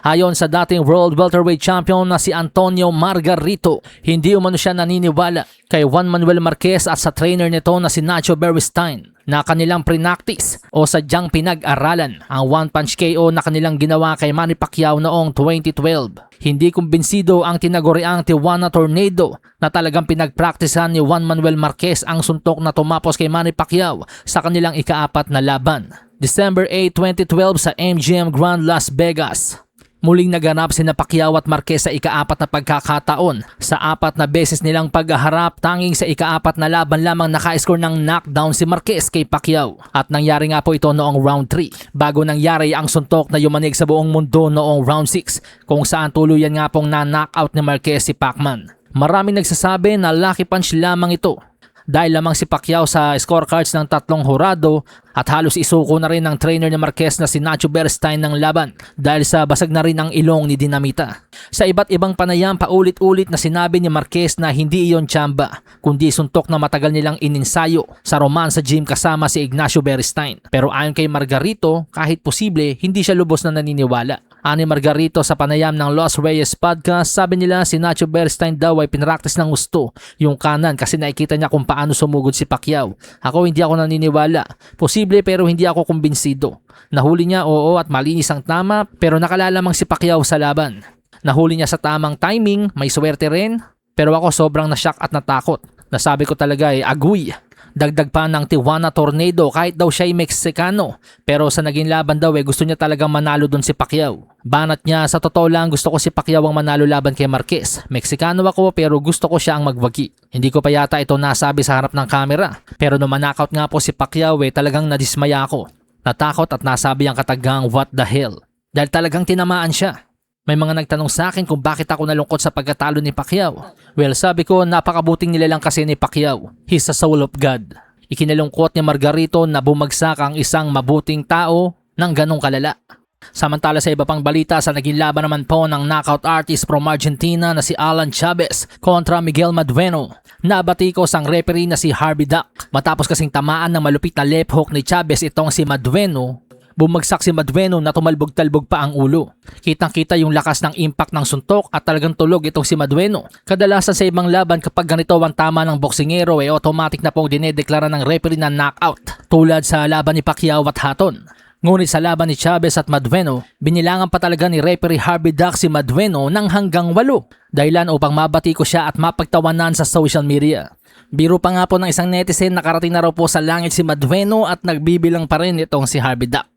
Ayon sa dating World Welterweight Champion na si Antonio Margarito, hindi umano siya naniniwala kay Juan Manuel Marquez at sa trainer nito na si Nacho Beristain na kanilang pre-practice o sadyang pinag-aralan ang one-punch KO na kanilang ginawa kay Manny Pacquiao noong 2012. Hindi kumbinsido ang tinaguriang Tijuana Tornado na talagang pinag-practicean ni Juan Manuel Marquez ang suntok na tumapos kay Manny Pacquiao sa kanilang ika-4 na laban. December 8, 2012 sa MGM Grand Las Vegas. Muling naganap sina Pacquiao at Marquez sa ika-4 na pagkakataon. Sa 4 na beses nilang paghaharap, tanging sa ika-4 na laban lamang naka-score ng knockdown si Marquez kay Pacquiao. At nangyari nga po ito noong round 3, bago nangyari ang suntok na yumanig sa buong mundo noong round 6, kung saan tuluyan nga pong na-knockout ni Marquez si Pacman. Maraming nagsasabi na lucky punch lamang ito, dahil lamang si Pacquiao sa scorecards ng 3 hurado at halos isuko na rin ng trainer ni Marquez na si Nacho Beristain ng laban dahil sa basag na rin ang ilong ni Dinamita. Sa iba't ibang panayam, paulit-ulit na sinabi ni Marquez na hindi iyon tsamba kundi suntok na matagal nilang ininsayo sa Roman sa gym kasama si Ignacio Beristain. Pero ayon kay Margarito, kahit posible hindi siya lubos na naniniwala. Ani Margarito sa panayam ng Los Reyes Podcast, sabi nila si Nacho Beristain daw ay pinractice ng gusto yung kanan kasi nakikita niya kung paano sumugod si Pacquiao. Ako hindi ako naniniwala. Posible pero hindi ako kumbinsido. Nahuli niya oo at malinis ang tama pero nakalalamang si Pacquiao sa laban. Nahuli niya sa tamang timing, may swerte rin, pero ako sobrang nashock at natakot. Nasabi ko talaga aguy. Dagdag pa ng Tijuana Tornado kahit daw siya ay Meksikano, pero sa naging laban daw gusto niya talagang manalo doon si Pacquiao. Banat niya, sa totoo lang gusto ko si Pacquiao ang manalo laban kay Marquez. Meksikano ako pero gusto ko siya ang magwagi. Hindi ko pa yata ito nasabi sa harap ng kamera, pero nung manakaut nga po si Pacquiao talagang nadismaya ako. Natakot at nasabi ang katagang what the hell, dahil talagang tinamaan siya. May mga nagtanong sa akin kung bakit ako nalungkot sa pagkatalo ni Pacquiao. Well, sabi ko napakabuting nilalang kasi ni Pacquiao. He's a soul of God. Ikinalungkot ni Margarito na bumagsak ang isang mabuting tao ng ganong kalala. Samantala sa iba pang balita, sa naging laban naman po ng knockout artist from Argentina na si Alan Chavez kontra Miguel Madueno, nabatikos ang referee na si Harvey Duck. Matapos kasing tamaan ng malupit na left hook ni Chavez itong si Madueno, bumagsak si Madueno na tumalbog-talbog pa ang ulo. Kitang-kita yung lakas ng impact ng suntok at talagang tulog itong si Madueno. Kadalasan sa ibang laban kapag ganito ang tama ng boksingero automatic na pong dinedeklara ng referee na knockout, tulad sa laban ni Pacquiao at Hatton. Ngunit sa laban ni Chavez at Madueno, binilangan pa talaga ni referee Harvey Duck si Madueno ng hanggang 8, dahilan upang mabatiko siya at mapagtawanan sa social media. Biro pa nga po ng isang netizen, nakarating na raw po sa langit si Madueno at nagbibilang pa rin itong si Harvey Duck.